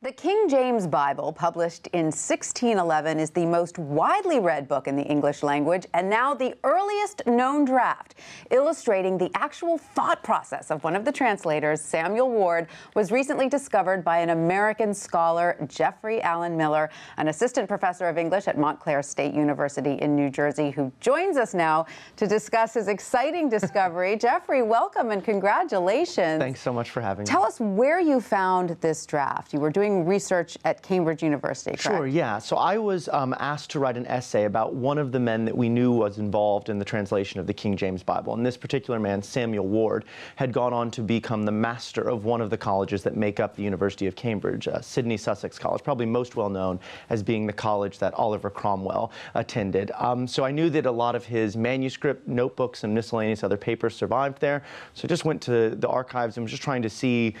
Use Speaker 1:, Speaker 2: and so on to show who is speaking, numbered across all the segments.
Speaker 1: The King James Bible, published in 1611, is the most widely read book in the English language and now the earliest known draft, illustrating the actual thought process of one of the translators, Samuel Ward, was recently discovered by an American scholar, Jeffrey Allen Miller, an assistant professor of English at Montclair State University in New Jersey, who joins us now to discuss his exciting discovery. Jeffrey, welcome and congratulations.
Speaker 2: Thanks so much for having me.
Speaker 1: Tell us where you found this draft. You were doing research at Cambridge University, correct?
Speaker 2: Sure, yeah. So I was asked to write an essay about one of the men that we knew was involved in the translation of the King James Bible. And this particular man, Samuel Ward, had gone on to become the master of one of the colleges that make up the University of Cambridge, Sidney Sussex College, probably most well known as being the college that Oliver Cromwell attended. So I knew that a lot of his manuscript, notebooks, and miscellaneous other papers survived there. So I just went to the archives and was just trying to see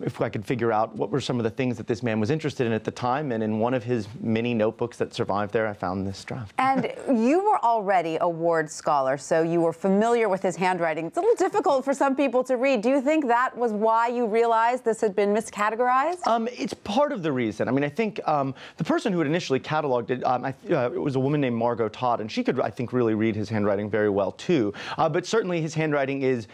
Speaker 2: if I could figure out what were some of the things that this man was interested in at the time. And in one of his many notebooks that survived there, I found this draft. And
Speaker 1: you were already a Ward scholar, so you were familiar with his handwriting. It's a little difficult for some people to read. Do you think that was why you realized this had been miscategorized?
Speaker 2: It's part of the reason. I mean, I think the person who had initially cataloged it, it was a woman named Margot Todd, and she could, I think, really read his handwriting very well, too. But certainly his handwriting is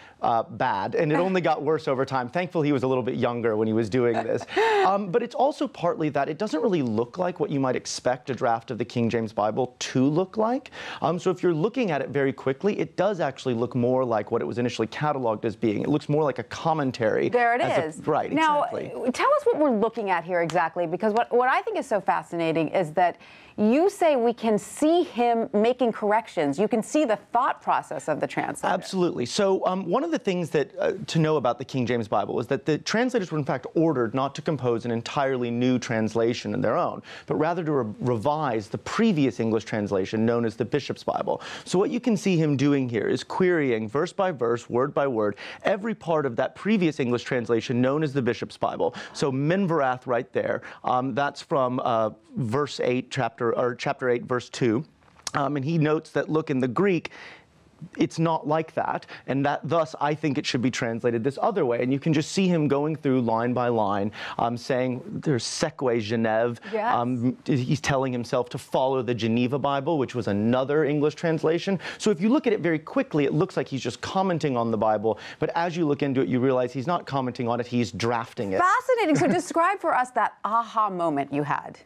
Speaker 2: bad, and it only got worse over time. Thankfully, he was a little bit younger when he was doing this. But it's also partly that it doesn't really look like what you might expect a draft of the King James Bible to look like. So if you're looking at it very quickly, it does actually look more like what it was initially cataloged as being. It looks more like a commentary.
Speaker 1: There it is.
Speaker 2: Right,
Speaker 1: now,
Speaker 2: exactly.
Speaker 1: Tell us what we're looking at here exactly, because what I think is so fascinating is that you say we can see him making corrections. You can see the thought process of the translator.
Speaker 2: Absolutely. So one of the things that to know about the King James Bible is that the translators were in fact ordered not to compose an entirely new translation of their own, but rather to revise the previous English translation known as the Bishop's Bible. So what you can see him doing here is querying verse by verse, word by word, every part of that previous English translation known as the Bishop's Bible. So Menverath right there, that's from verse 8, chapter 8, verse 2. And he notes that, look, in the Greek, it's not like that, and that thus I think it should be translated this other way. And you can just see him going through line by line, saying there's Seque Genève.
Speaker 1: Yes.
Speaker 2: He's telling himself to follow the Geneva Bible, which was another English translation. So if you look at it very quickly, it looks like he's just commenting on the Bible. But as you look into it, you realize he's not commenting on it, he's drafting it.
Speaker 1: Fascinating. So describe for us that aha moment you had.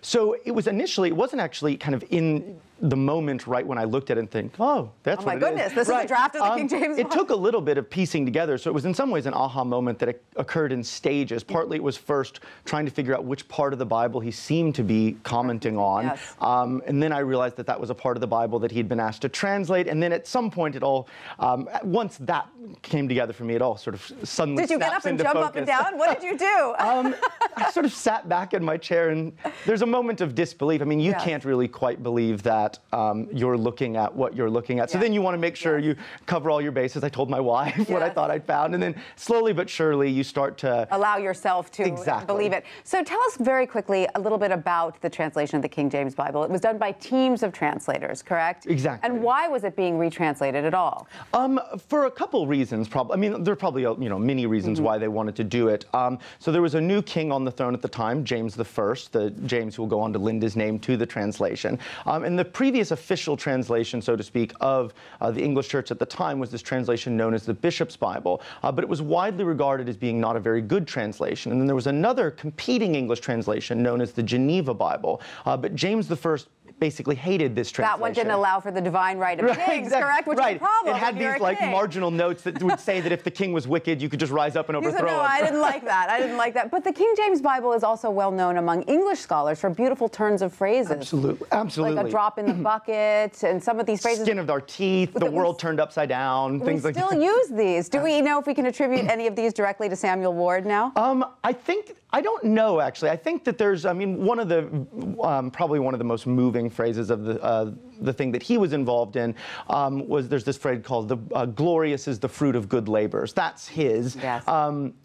Speaker 2: So it wasn't actually kind of in the moment right when I looked at it and think, oh, that's what it is.
Speaker 1: Oh my goodness, this is a draft of the King James Bible.
Speaker 2: It took a little bit of piecing together, so it was in some ways an aha moment that occurred in stages. Partly it was first trying to figure out which part of the Bible he seemed to be commenting on.
Speaker 1: Yes.
Speaker 2: And then I realized that that was a part of the Bible that he'd been asked to translate. And then at some point it all, once that came together for me, it all sort of suddenly
Speaker 1: Did you get up and jump
Speaker 2: focus.
Speaker 1: up and down? What did you do?
Speaker 2: I sort of sat back in my chair, and there's a moment of disbelief. I mean, you can't really quite believe that you're looking at what you're looking at. So then you want to make sure you cover all your bases. I told my wife what I thought I'd found, and then slowly but surely you start to
Speaker 1: allow yourself to believe it. So tell us very quickly a little bit about the translation of the King James Bible. It was done by teams of translators, correct?
Speaker 2: Exactly.
Speaker 1: And why was it being retranslated at all?
Speaker 2: For a couple reasons, probably. I mean, there are probably many reasons why they wanted to do it. So there was a new king on the throne at the time, James I, the James who will go on to lend his name to the translation. And the previous official translation, so to speak, of the English church at the time was this translation known as the Bishop's Bible. But it was widely regarded as being not a very good translation. And then there was another competing English translation known as the Geneva Bible. But James I basically hated this translation.
Speaker 1: That one didn't allow for the divine right of kings,
Speaker 2: exactly.
Speaker 1: correct? Which is a problem.
Speaker 2: It had these marginal notes that would say that if the king was wicked, you could just rise up and overthrow him.
Speaker 1: No, I didn't like that. I didn't like that. But the King James Bible is also well known among English scholars for beautiful turns of phrases.
Speaker 2: Absolutely, absolutely.
Speaker 1: Like a drop in the bucket, and some of these phrases.
Speaker 2: Skin of our teeth, the world turned upside down, things like that.
Speaker 1: We still use these. Do we know if we can attribute any of these directly to Samuel Ward now?
Speaker 2: I don't know, actually. I think that there's, one of the, probably one of the most moving phrases of the thing that he was involved in, there's this phrase called the glorious is the fruit of good labors. That's his.
Speaker 1: Yes.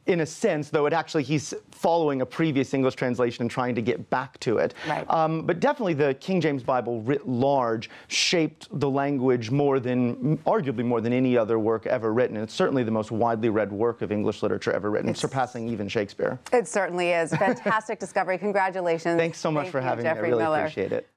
Speaker 2: In a sense, though he's following a previous English translation and trying to get back to it.
Speaker 1: Right.
Speaker 2: But definitely the King James Bible writ large shaped the language arguably more than any other work ever written. It's certainly the most widely read work of English literature ever written, surpassing even Shakespeare.
Speaker 1: It certainly is. Fantastic discovery. Congratulations.
Speaker 2: Thanks so much for having me. I really appreciate it.